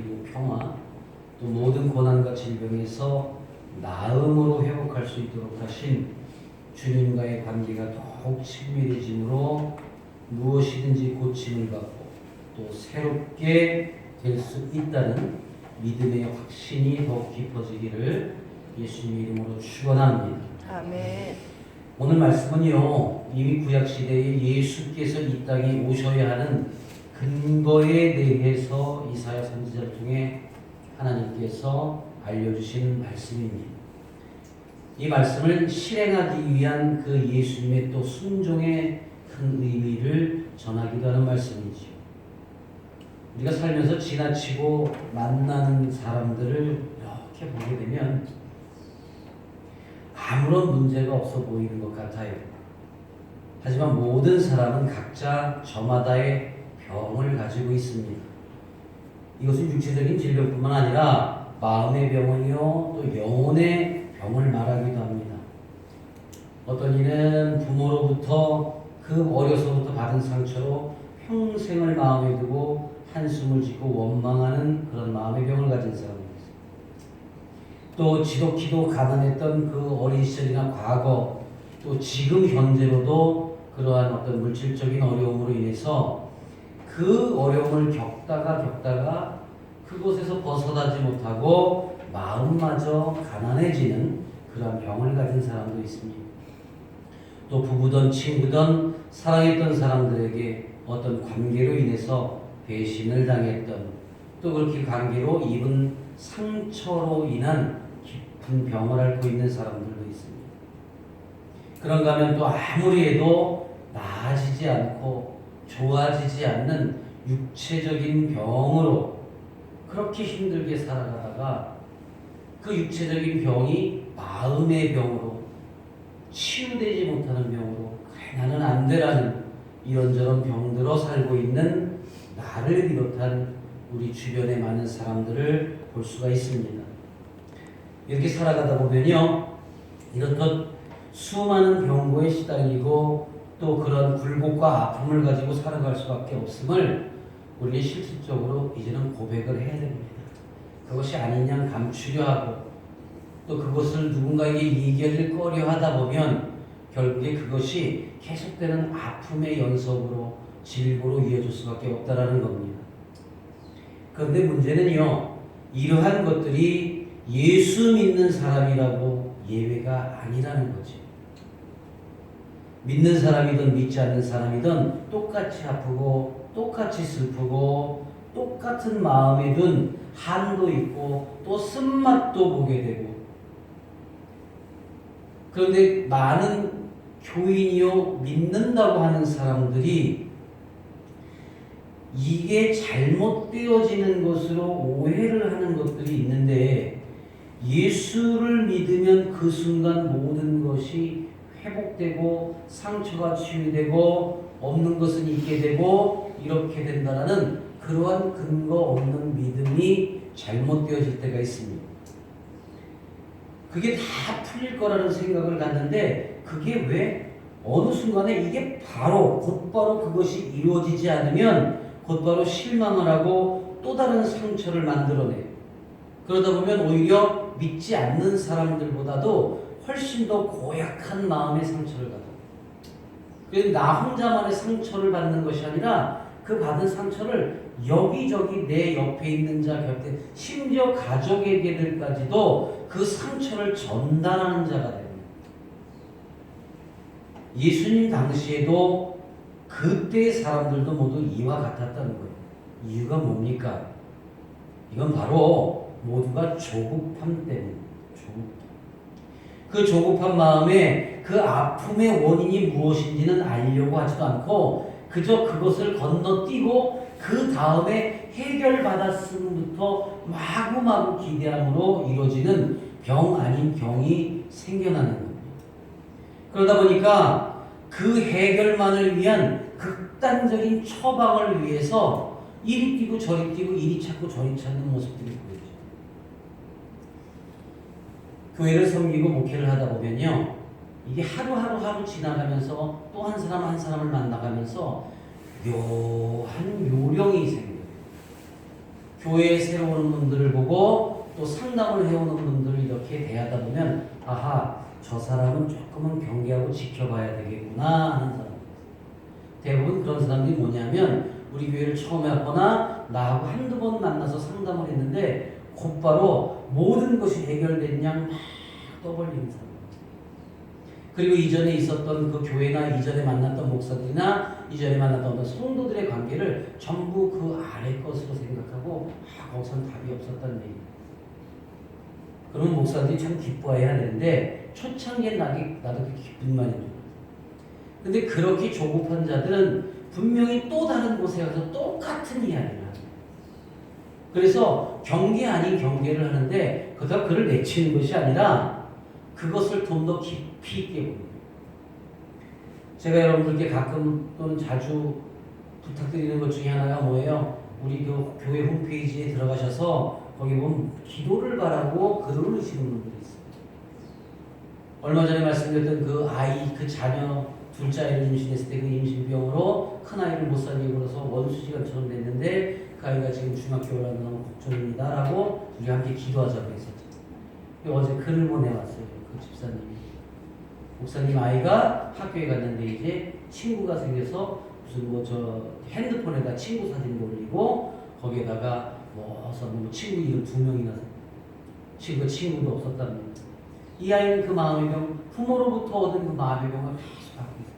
그리고 평화, 또 모든 고난과 질병에서 나음으로 회복할 수 있도록 하신 주님과의 관계가 더욱 친밀해짐으로 무엇이든지 고침을 받고 또 새롭게 될 수 있다는 믿음의 확신이 더욱 깊어지기를 예수님의 이름으로 축원합니다. 아멘. 오늘 말씀은요, 이미 구약시대에 예수께서 이 땅에 오셔야 하는 근거에 대해서 이사야 선지자를 통해 하나님께서 알려주신 말씀입니다. 이 말씀을 실행하기 위한 그 예수님의 또 순종의 큰 의미를 전하기도 하는 말씀이지요. 우리가 살면서 지나치고 만나는 사람들을 이렇게 보게 되면 아무런 문제가 없어 보이는 것 같아요. 하지만 모든 사람은 각자 저마다의 병을 가지고 있습니다. 이것은 육체적인 질병뿐만 아니라 마음의 병이요, 또 영혼의 병을 말하기도 합니다. 어떤 이는 부모로부터 그 어려서부터 받은 상처로 평생을 마음에 두고 한숨을 짓고 원망하는 그런 마음의 병을 가진 사람입니다. 또 지독히도 가난했던 그 어린 시절이나 과거, 또 지금 현재로도 그러한 어떤 물질적인 어려움으로 인해서 그 어려움을 겪다가 그곳에서 벗어나지 못하고 마음마저 가난해지는 그러한 병을 가진 사람도 있습니다. 또 부부든 친구든 사랑했던 사람들에게 어떤 관계로 인해서 배신을 당했던, 또 그렇게 관계로 입은 상처로 인한 깊은 병을 앓고 있는 사람들도 있습니다. 그런가 하면 또 아무리 해도 나아지지 않고 좋아지지 않는 육체적인 병으로 그렇게 힘들게 살아가다가 그 육체적인 병이 마음의 병으로 치유되지 못하는 병으로 나는 안 되라는 이런저런 병들어 살고 있는 나를 비롯한 우리 주변의 많은 사람들을 볼 수가 있습니다. 이렇게 살아가다 보면요, 이렇듯 수많은 병고에 시달리고 또 그런 굴곡과 아픔을 가지고 살아갈 수밖에 없음을 우리는 실질적으로 이제는 고백을 해야 됩니다. 그것이 아닌 양 감추려 하고 또 그것을 누군가에게 얘기하길 꺼려 하다 보면 결국에 그것이 계속되는 아픔의 연속으로 질고로 이어질 수밖에 없다라는 겁니다. 그런데 문제는요, 이러한 것들이 예수 믿는 사람이라고 예외가 아니라는 거죠. 믿는 사람이든 믿지 않는 사람이든 똑같이 아프고 똑같이 슬프고 똑같은 마음에 든 한도 있고 또 쓴맛도 보게 되고, 그런데 많은 교인이요 믿는다고 하는 사람들이 이게 잘못되어지는 것으로 오해를 하는 것들이 있는데, 예수를 믿으면 그 순간 모든 것이 회복되고 상처가 치유되고 없는 것은 있게 되고 이렇게 된다는 그러한 근거 없는 믿음이 잘못되어질 때가 있습니다. 그게 다 풀릴 거라는 생각을 갖는데 그게 왜 어느 순간에 이게 곧바로 그것이 이루어지지 않으면 곧바로 실망을 하고 또 다른 상처를 만들어내요. 그러다 보면 오히려 믿지 않는 사람들보다도 훨씬 더 고약한 마음의 상처를 받아요. 그래서 나 혼자만의 상처를 받는 것이 아니라 그 받은 상처를 여기저기 내 옆에 있는 자 곁에, 심지어 가족에게들까지도 그 상처를 전달하는 자가 됩니다. 예수님 당시에도 그때의 사람들도 모두 이와 같았다는 거예요. 이유가 뭡니까? 이건 바로 모두가 조급함 때문입니다. 그 조급한 마음에 그 아픔의 원인이 무엇인지는 알려고 하지도 않고 그저 그것을 건너뛰고 그 다음에 해결받았음부터 마구마구 기대함으로 이루어지는 병 아닌 병이 생겨나는 겁니다. 그러다 보니까 그 해결만을 위한 극단적인 처방을 위해서 이리 뛰고 저리 뛰고 이리 찾고 저리 찾는 모습들이 보여요. 교회를 섬기고 목회를 하다 보면요, 이게 하루 지나가면서 또 한 사람 한 사람을 만나가면서 묘한 요령이 생겨요. 교회에 새로 오는 분들을 보고 또 상담을 해오는 분들을 이렇게 대하다 보면 아하, 저 사람은 조금은 경계하고 지켜봐야 되겠구나 하는 사람. 대부분 그런 사람들이 뭐냐면 우리 교회를 처음에 왔거나 나하고 한두 번 만나서 상담을 했는데 곧바로 모든 것이 해결된 양 막 떠벌리는 사람. 그리고 이전에 있었던 그 교회나 이전에 만났던 목사들이나 이전에 만났던 어떤 성도들의 관계를 전부 그 아래 것으로 생각하고 거기선 답이 없었다는 얘기입니다. 그러면 목사들이 참 기뻐해야 되는데 초창기에 나도 그렇게 기쁜 말인 줄 알아요. 근데 그렇게 조급한 자들은 분명히 또 다른 곳에 가서 똑같은 이야기를 합니다. 그래서 경계 아닌 경계를 하는데 그렇다고 그를 내치는 것이 아니라 그것을 좀 더 깊이 있게 봅니다. 제가 여러분들께 가끔 또는 자주 부탁드리는 것 중에 하나가 뭐예요? 우리 교회 홈페이지에 들어가셔서 거기 보면 기도를 바라고 글을 올리시는 분들이 있어요. 얼마 전에 말씀드렸던 그 아이, 그 자녀 둘째 아이를 임신했을 때 그 임신병으로 큰 아이를 못 살리고 그래서 원수지간처럼 됐는데 그 아이가 지금 중학교 올라가면 너무 걱정입니다 라고 우리 함께 기도하자고 했었죠. 어제 글을 보내왔어요. 그 집사님이. 목사님 아이가 학교에 갔는데 이제 친구가 생겨서 무슨 뭐 저 핸드폰에다 친구 사진도 올리고 거기에다가 뭐 친구 이름 2명이나 친구도 없었답니다. 이 아이는 그 마음의 병, 부모로부터 얻은 그 마음의 병을 계속 갖고 있어요.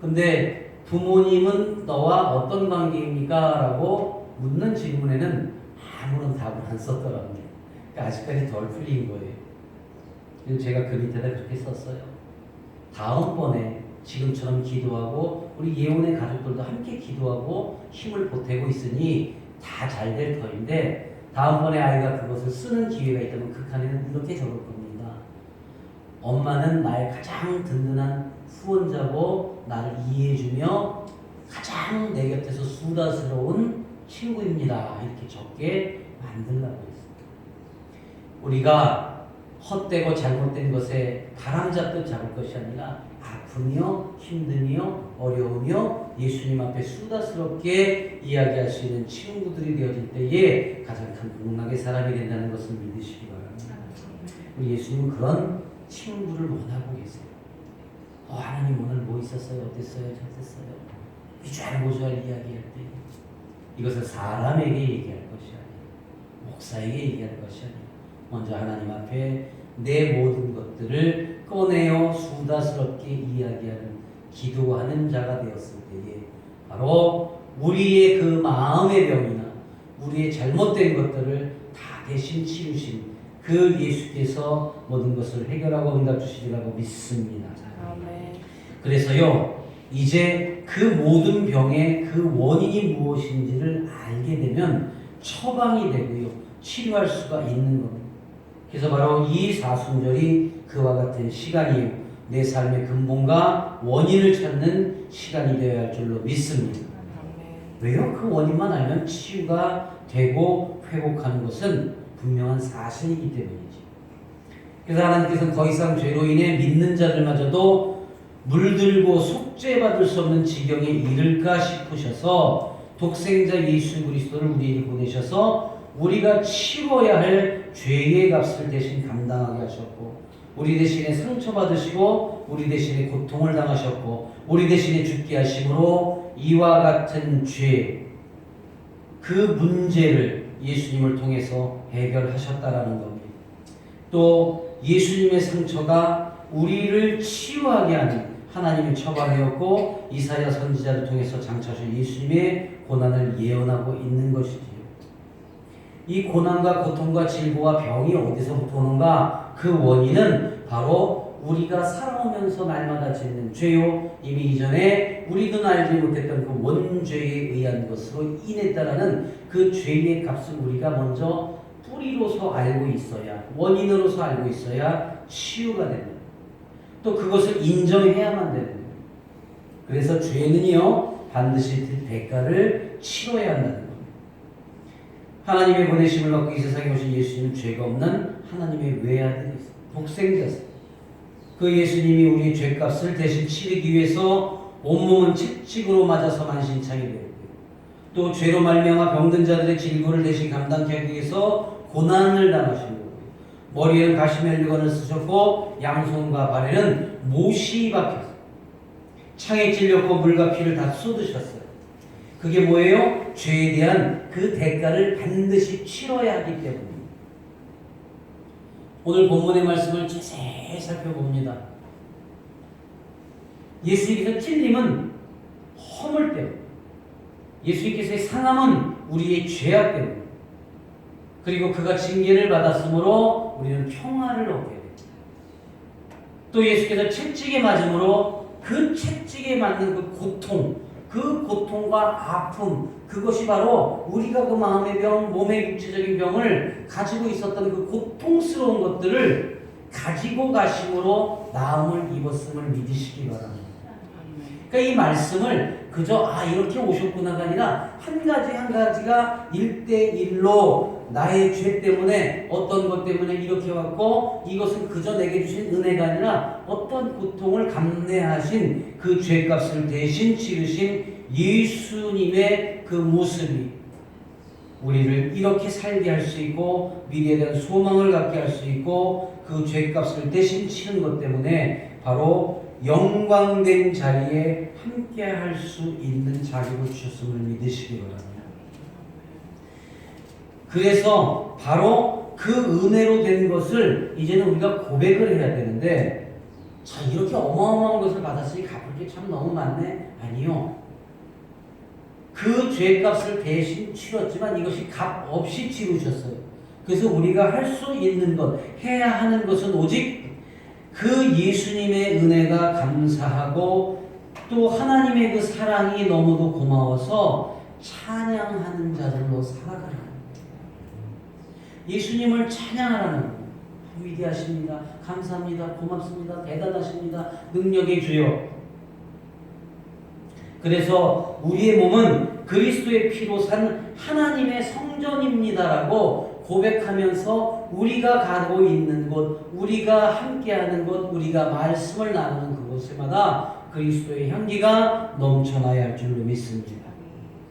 근데 부모님은 너와 어떤 관계입니까? 라고 묻는 질문에는 아무런 답을 안 썼더라고요. 그러니까 아직까지 덜 풀린 거예요. 그래서 제가 그 밑에다 그렇게 썼어요. 다음번에 지금처럼 기도하고 우리 예원의 가족들도 함께 기도하고 힘을 보태고 있으니 다 잘 될 터인데 다음번에 아이가 그것을 쓰는 기회가 있다면 그 칸에는 이렇게 적을 겁니다. 엄마는 나의 가장 든든한 후원자고 나를 이해해주며 가장 내 곁에서 수다스러운 친구입니다. 이렇게 적게 만들라고 했습니다. 우리가 헛되고 잘못된 것에 바람잡듯 잡을 것이 아니라 아픔이요, 힘듦이요, 어려움이요 예수님 앞에 수다스럽게 이야기할 수 있는 친구들이 되어질 때에 가장 큰 복락의 사람이 된다는 것을 믿으시기 바랍니다. 우리 예수님은 그런 친구를 원하고 계세요. 하나님 오늘 뭐 있었어요? 어땠어요? 저땠어요? 이주알고주알 이야기할 때 이것을 사람에게 얘기할 것이 아니라 목사에게 얘기할 것이 아니라 먼저 하나님 앞에 내 모든 것들을 꺼내어 수다스럽게 이야기하는 기도하는 자가 되었을 때에 바로 우리의 그 마음의 병이나 우리의 잘못된 것들을 다 대신 치우신 그 예수께서 모든 것을 해결하고 응답 주시리라고 믿습니다. 그래서요 이제 그 모든 병의 그 원인이 무엇인지를 알게 되면 처방이 되고요 치료할 수가 있는 겁니다. 그래서 바로 이 사순절이 그와 같은 시간이요 내 삶의 근본과 원인을 찾는 시간이 되어야 할 줄로 믿습니다. 왜요? 그 원인만 알면 치유가 되고 회복하는 것은 분명한 사실이기 때문이죠. 그래서 하나님께서는 더 이상 죄로 인해 믿는 자들마저도 물들고 속죄받을 수 없는 지경에 이를까 싶으셔서 독생자 예수 그리스도를 우리에게 보내셔서 우리가 치러야 할 죄의 값을 대신 감당하게 하셨고 우리 대신에 상처받으시고 우리 대신에 고통을 당하셨고 우리 대신에 죽게 하심으로 이와 같은 죄 그 문제를 예수님을 통해서 해결하셨다라는 겁니다. 또 예수님의 상처가 우리를 치유하게 하는 하나님의 처방이었고 이사야 선지자를 통해서 장차오실 예수님의 고난을 예언하고 있는 것이지요. 이 고난과 고통과 질고와 병이 어디서부터 오는가? 그 원인은 바로 우리가 살아오면서 날마다 짓는 죄요 이미 이전에 우리도 알지 못했던 그 원죄에 의한 것으로 인했다라는 그 죄의 값을 우리가 먼저 뿌리로서 알고 있어야 원인으로서 알고 있어야 치유가 됩니다. 또 그것을 인정해야만 되는 거예요. 그래서 죄는요 반드시 그 대가를 치러야 한다는 겁니다. 하나님의 보내심을 받고 이 세상에 오신 예수님은 죄가 없는 하나님의 외아들이 있어요. 독생자세요. 그 예수님이 우리의 죄값을 대신 치르기 위해서 온몸은 채찍으로 맞아서 만신창이 되었고요. 또 죄로 말미암아 병든 자들의 질고를 대신 감당케 하기 위해서 고난을 당하신 거고, 머리에는 가시멜류관을 쓰셨고 양손과 발에는 못이 박혀서 창에 찔렸고 물과 피를 다 쏟으셨어요. 그게 뭐예요? 죄에 대한 그 대가를 반드시 치러야 하기 때문입니다. 오늘 본문의 말씀을 자세히 살펴봅니다. 예수님께서 찔림은 허물 때문에, 예수님께서의 상함은 우리의 죄악 때문에, 그리고 그가 징계를 받았으므로 우리는 평화를 얻게 됩니다. 또 예수께서 채찍에 맞음으로 그 채찍에 맞는 그 고통, 그 고통과 아픔, 그것이 바로 우리가 그 마음의 병, 몸의 육체적인 병을 가지고 있었던 그 고통스러운 것들을 가지고 가심으로 나음을 입었음을 믿으시기 바랍니다. 그러니까 이 말씀을 그저 이렇게 오셨구나가 아니라 한 가지 한 가지가 1대1로 나의 죄 때문에 어떤 것 때문에 이렇게 왔고, 이것은 그저 내게 주신 은혜가 아니라 어떤 고통을 감내하신 그 죄값을 대신 치르신 예수님의 그 모습이 우리를 이렇게 살게 할 수 있고 미래에 대한 소망을 갖게 할 수 있고 그 죄값을 대신 치른 것 때문에 바로 영광된 자리에 함께 할 수 있는 자격을 주셨음을 믿으시기 바랍니다. 그래서 바로 그 은혜로 된 것을 이제는 우리가 고백을 해야 되는데, 자, 이렇게 어마어마한 것을 받았으니 갚을 게 참 너무 많네? 아니요. 그 죄값을 대신 치렀지만 이것이 값 없이 치르셨어요. 그래서 우리가 할 수 있는 것, 해야 하는 것은 오직 그 예수님의 은혜가 감사하고 또 하나님의 그 사랑이 너무도 고마워서 찬양하는 자들로 살아가라. 예수님을 찬양하라는 거예요. 위대하십니다. 감사합니다. 고맙습니다. 대단하십니다. 능력의 주여. 그래서 우리의 몸은 그리스도의 피로 산 하나님의 성전입니다라고 고백하면서 우리가 가고 있는 곳, 우리가 함께하는 곳, 우리가 말씀을 나누는 그곳마다 그리스도의 향기가 넘쳐나야 할 줄로 믿습니다.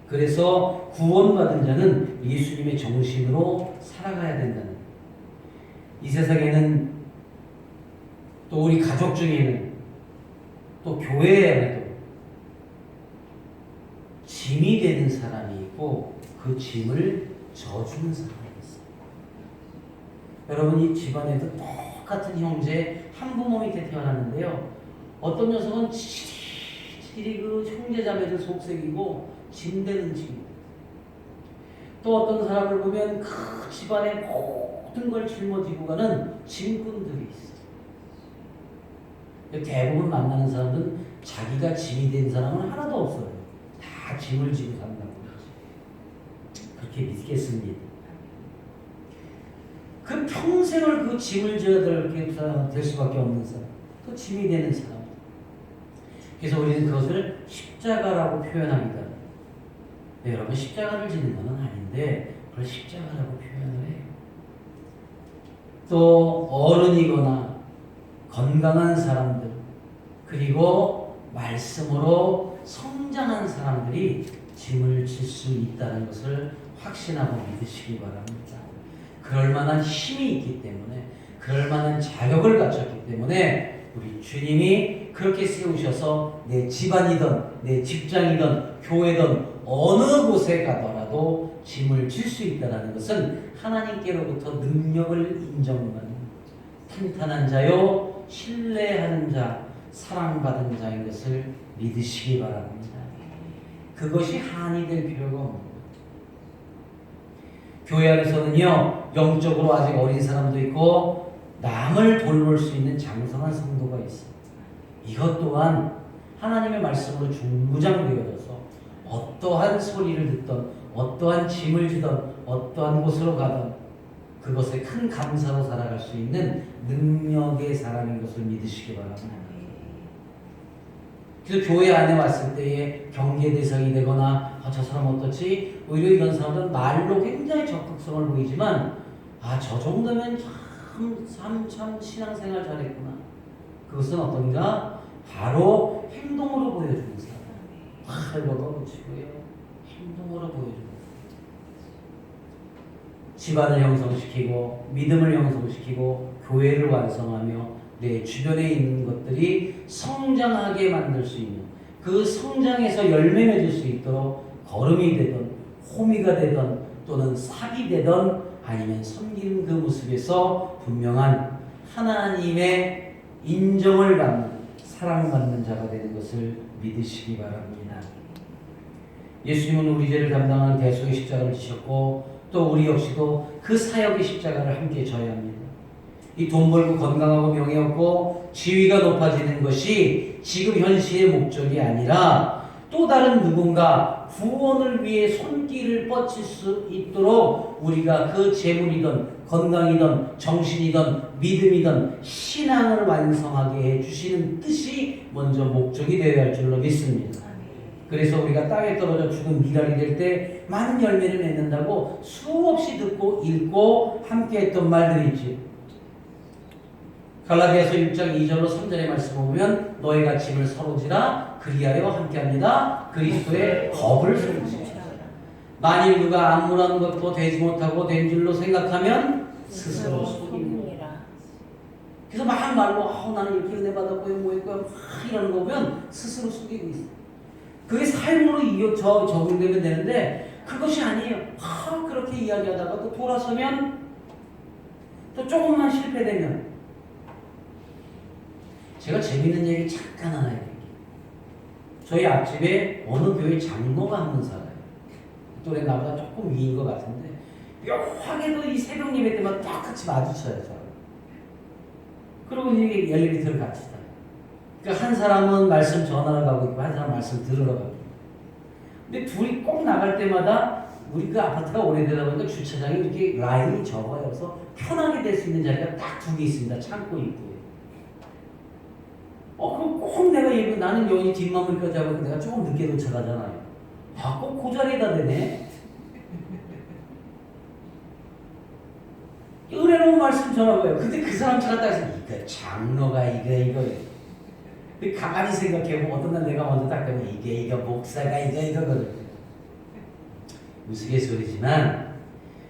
그래서 구원받은 자는 예수님의 정신으로 살아가야 된다는 거예요. 이 세상에는 또 우리 가족 중에는 또 교회에도 짐이 되는 사람이 있고 그 짐을 져주는 사람이 있어요. 여러분, 이 집안에도 똑같은 형제 한 부모 밑에 태어났는데요, 어떤 녀석은 치리치리 그 형제자매들 속색이고 짐되는 친구, 또 어떤 사람을 보면 그 집안의 모든 걸 짊어지고 가는 짐꾼들이 있어요. 대부분 만나는 사람들은 자기가 짐이 된 사람은 하나도 없어요. 다 짐을 지고 산다고 그렇게 믿겠습니다. 그 평생을 그 짐을 져야 될 수밖에 없는 사람, 또 짐이 되는 사람. 그래서 우리는 그것을 십자가라고 표현합니다. 네, 여러분, 십자가를 지는 것은 아닌데 그걸 십자가라고 표현을 해요. 또 어른이거나 건강한 사람들, 그리고 말씀으로 성장한 사람들이 짐을 질 수 있다는 것을 확신하고 믿으시기 바랍니다. 그럴 만한 힘이 있기 때문에, 그럴 만한 자격을 갖췄기 때문에 우리 주님이 그렇게 세우셔서 내 집안이든 내 직장이든 교회든 어느 곳에 가더라도 짐을 질 수 있다는 것은 하나님께로부터 능력을 인정받는 탄탄한 자요, 신뢰하는 자, 사랑받은 자인 것을 믿으시기 바랍니다. 그것이 한이 될 필요가 없습니다. 교회 안에서는요, 영적으로 아직 어린 사람도 있고 남을 돌볼 수 있는 장성한 성도가 있습니다. 이것 또한 하나님의 말씀으로 중무장되어져서 어떠한 소리를 듣던, 어떠한 짐을 지던, 어떠한 곳으로 가던 그것에 큰 감사로 살아갈 수 있는 능력의 사람인 것을 믿으시기 바랍니다. 그래서 교회 안에 왔을 때에 경계 대상이 되거나 저 사람 어떻지? 오히려 이런 사람들은 말로 굉장히 적극성을 보이지만 저 정도면 참 신앙생활 잘했구나. 그것은 어떤가? 바로 행동으로 보여주는 사람. 팔 걷어붙이고요, 행동으로 보여줍니다. 집안을 형성시키고 믿음을 형성시키고 교회를 완성하며 내 주변에 있는 것들이 성장하게 만들 수 있는 그 성장에서 열매 맺을 수 있도록 걸음이 되든 호미가 되든 또는 삽이 되든 아니면 섬기는 그 모습에서 분명한 하나님의 인정을 받는 사랑받는 자가 되는 것을 믿으시기 바랍니다. 예수님은 우리 죄를 담당하는 대속의 십자가를 지셨고 또 우리 역시도 그 사역의 십자가를 함께 져야 합니다. 이 돈 벌고 건강하고 명예 얻고 지위가 높아지는 것이 지금 현실의 목적이 아니라 또 다른 누군가 구원을 위해 손길을 뻗칠 수 있도록 우리가 그 재물이든 건강이든 정신이든 믿음이든 신앙을 완성하게 해주시는 뜻이 먼저 목적이 되어야 할 줄로 믿습니다. 그래서 우리가 땅에 떨어져 죽은 미랄이 될 때 많은 열매를 맺는다고 수없이 듣고 읽고 함께했던 말들이 있지. 갈라디아서 6장 2절로 3절의 말씀을 보면 너희가 짐을 서로지라 그리하여 함께합니다. 그리스도의 법을 속으시라. 만일 누가 아무런 것도 되지 못하고 된 줄로 생각하면 스스로 속입니다. 그래서 막 말로 나는 이렇게 은혜 받았고요 뭐했고요 막 이러는 거 보면 스스로 속이고 있어요. 그게 삶으로 적용되면 되는데 그것이 아니에요. 그렇게 이야기하다가 또 돌아서면 또 조금만 실패되면 제가 재밌는 얘기 잠깐 하나 해드릴게요. 저희 앞집에 어느 교회 장로가 한 분 살아요. 또래 나보다 조금 위인 것 같은데 묘하게도 이 새벽 예배 때마다 딱 같이 마주쳐요. 저를. 그러고 이게 엘리베이터를 같이 타요. 그러니까 한 사람은 말씀 전하러 가고 있고 한 사람은 말씀 들으러 가고 있고. 근데 둘이 꼭 나갈 때마다 우리 그 아파트가 오래되다 보니까 주차장이 이렇게 라인이 적어요. 그래서 편하게 될 수 있는 자리가 딱 2개 있습니다. 창고 입구에. 그럼 꼭 내가 예배 나는 여기 뒷마무리까지 하고 내가 조금 늦게 도착하잖아요. 꼭 그 자리에다 대네. 은혜로운 말씀 전하고요. 근데 그 사람 찾았다 해서 이거 장로가 이거 가만히 생각해보면 어떤 날 내가 먼저 딱 되면 이거 목사가 이거거든. 우스갯소리지만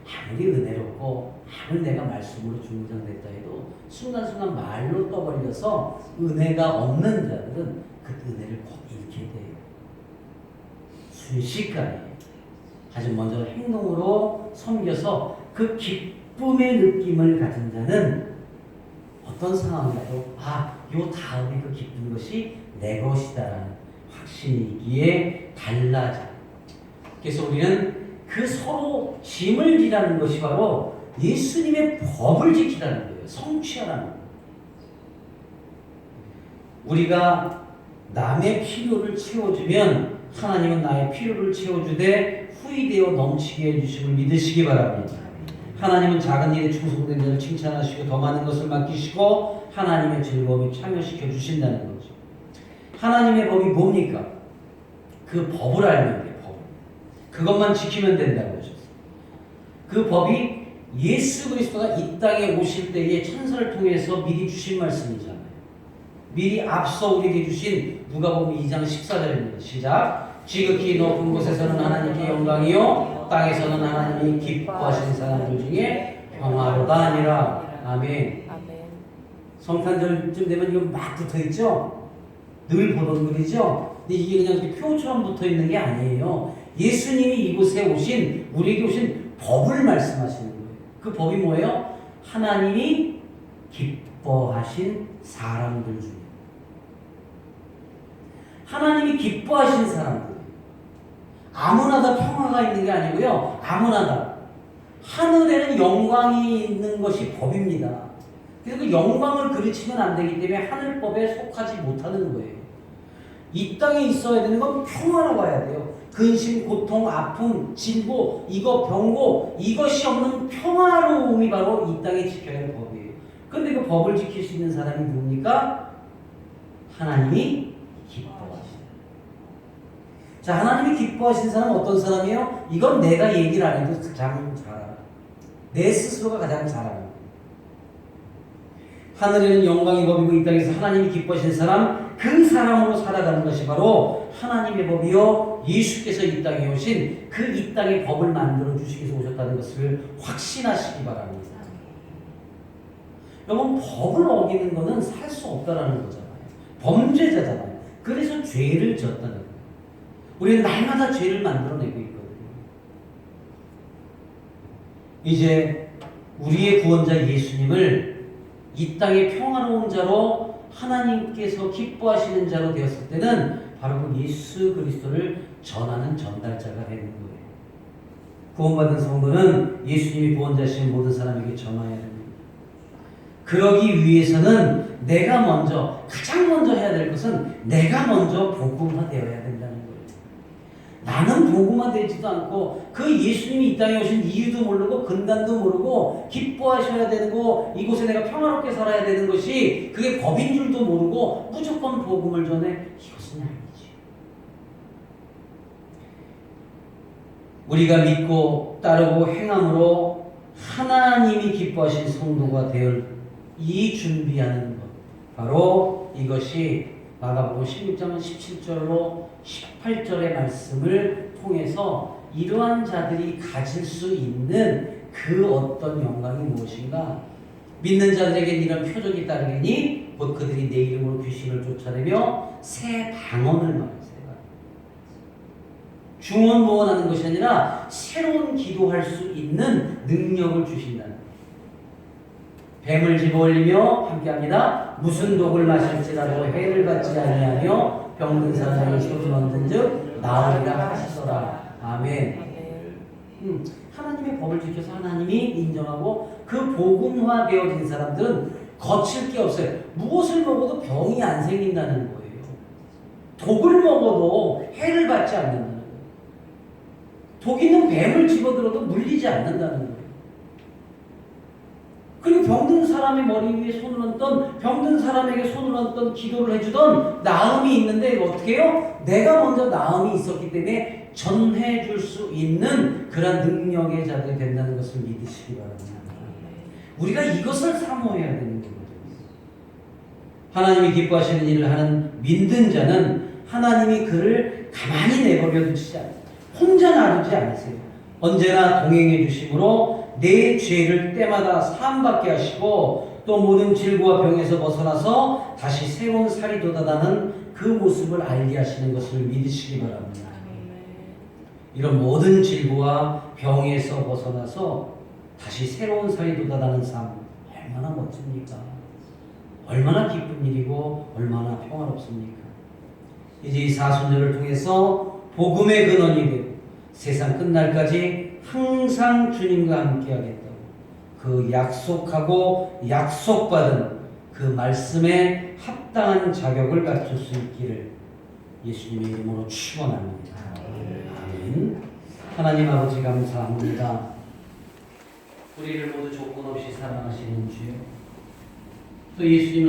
아무리 은혜롭고 아무리 내가 말씀으로 중정됐다 해도 순간순간 말로 떠벌려서 은혜가 없는 자들은 그 은혜를 곧 잃게 돼요. 순식간에. 하지만 먼저 행동으로 섬겨서 그 기쁨의 느낌을 가진 자는 어떤 상황이라도 요 다음에 그 기쁜 것이 내 것이다라는 확신이 있기에 달라져. 그래서 우리는 그 서로 짐을 지라는 것이 바로 예수님의 법을 지키라는 거예요. 성취하라는 거예요. 우리가 남의 필요를 채워주면 하나님은 나의 필요를 채워주되 후이되어 넘치게 해주심을 믿으시기 바랍니다. 하나님은 작은 일에 충성된 자를 칭찬하시고 더 많은 것을 맡기시고 하나님의 즐거움에 참여시켜 주신다는 거죠. 하나님의 법이 뭡니까? 그 법을 알면 돼요. 법. 그것만 지키면 된다고 하셨어요. 그 법이 예수 그리스도가 이 땅에 오실 때에 천사를 통해서 미리 주신 말씀이잖아요. 미리 앞서 우리에게 주신 누가복음 2장 14절입니다. 시작. 지극히 높은 곳에서는 하나님께 영광이요 땅에서는 하나님이 기뻐하신 사람들 중에 평화로다 아니라. 아멘. 성탄절쯤 되면 이거 막 붙어있죠? 늘 보던 글이죠? 근데 이게 그냥 표처럼 붙어있는 게 아니에요. 예수님이 이곳에 오신 우리에게 오신 법을 말씀하시는 거예요. 그 법이 뭐예요? 하나님이 기뻐하신 사람들 중에 하나님이 기뻐하신 사람들 아무나 다 평화가 있는 게 아니고요. 아무나 다 하늘에는 영광이 있는 것이 법입니다. 그래서 그 영광을 그르치면 안 되기 때문에 하늘법에 속하지 못하는 거예요. 이 땅에 있어야 되는 건 평화로 가야 돼요. 근심, 고통, 아픔, 진고, 이거 병고 이것이 없는 평화로움이 바로 이 땅에 지켜야 할 법이에요. 그런데 그 법을 지킬 수 있는 사람이 누굽니까? 하나님이 기뻐하시는. 자, 하나님이 기뻐하시는 사람은 어떤 사람이에요? 이건 내가 얘기를 안 해도 가장 잘 알아. 내 스스로가 가장 잘 알아. 하늘에는 영광의 법이고 이 땅에서 하나님이 기뻐하시는 사람 그 사람으로 살아가는 것이 바로 하나님의 법이요 예수께서 이 땅에 오신 그 이 땅의 법을 만들어 주시기 위해서 오셨다는 것을 확신하시기 바랍니다. 여러분, 법을 어기는 것은 살 수 없다라는 거잖아요. 범죄자잖아요. 그래서 죄를 지었다는 거예요. 우리는 날마다 죄를 만들어내고 있거든요. 이제 우리의 구원자 예수님을 이 땅의 평화로운 자로 하나님께서 기뻐하시는 자로 되었을 때는 바로 그 예수 그리스도를 전하는 전달자가 되는 거예요. 구원받은 성도는 예수님이 구원자신 모든 사람에게 전하여야 됩니다. 그러기 위해서는 내가 먼저, 가장 먼저 해야 될 것은 내가 먼저 복음화되어야 된다는 거예요. 나는 복음화되지도 않고 그 예수님이 이 땅에 오신 이유도 모르고 근간도 모르고 기뻐하셔야 되는 거, 이곳에 내가 평화롭게 살아야 되는 것이 그게 법인 줄도 모르고 무조건 복음을 전해, 이것은 아니지. 우리가 믿고 따르고 행함으로 하나님이 기뻐하신 성도가 되어 이 준비하는 것, 바로 이것이 마가복음 16장 17절로 18절의 말씀을 통해서 이러한 자들이 가질 수 있는 그 어떤 영광이 무엇인가? 믿는 자들에게 이런 표적이 따르리니 곧 그들이 내 이름으로 귀신을 쫓아내며 새 방언을 말하세요. 중언부언하는 것이 아니라 새로운 기도할 수 있는 능력을 주신다는 거예요. 뱀을 집어올리며 함께합니다. 무슨 독을 마실지라도 해를 받지 아니하며 병든 사람이 손을 얻은즉 나으리라 하시더라. 아멘. 하나님의 법을 지켜서 하나님이 인정하고 그 복음화되어진 사람들은 거칠 게 없어요. 무엇을 먹어도 병이 안 생긴다는 거예요. 독을 먹어도 해를 받지 않는다는 거예요. 독 있는 뱀을 집어들어도 물리지 않는다는 거예요. 그리고 병든 사람의 머리 위에 손을 얹던, 병든 사람에게 손을 얹던, 기도를 해주던 나음이 있는데 어떻게 해요? 내가 먼저 나음이 있었기 때문에 전해줄 수 있는 그런 능력의 자들이 된다는 것을 믿으시기 바랍니다. 우리가 이것을 사모해야 되는 거거든요. 하나님이 기뻐하시는 일을 하는 믿는 자는 하나님이 그를 가만히 내버려 두시지 않아요. 혼자 놔두지 않으세요. 언제나 동행해 주심으로 내 죄를 때마다 사함받게 하시고 또 모든 질고와 병에서 벗어나서 다시 새로운 살이 돋아나는 그 모습을 알게 하시는 것을 믿으시기 바랍니다. 이런 모든 질고와 병에서 벗어나서 다시 새로운 살이 돋아나는 삶, 얼마나 멋집니까? 얼마나 기쁜 일이고 얼마나 평화롭습니까? 이제 이 사순절을 통해서 복음의 근원이 되고 세상 끝날까지 항상 주님과 함께 하겠다고 그 약속하고 약속받은 그 말씀에 합당한 자격을 갖출 수 있기를 예수님의 이름으로 축원합니다. 아멘. 하나님 아버지 감사합니다. 우리를 모두 조건 없이 사랑하시는 주요, 또 예수님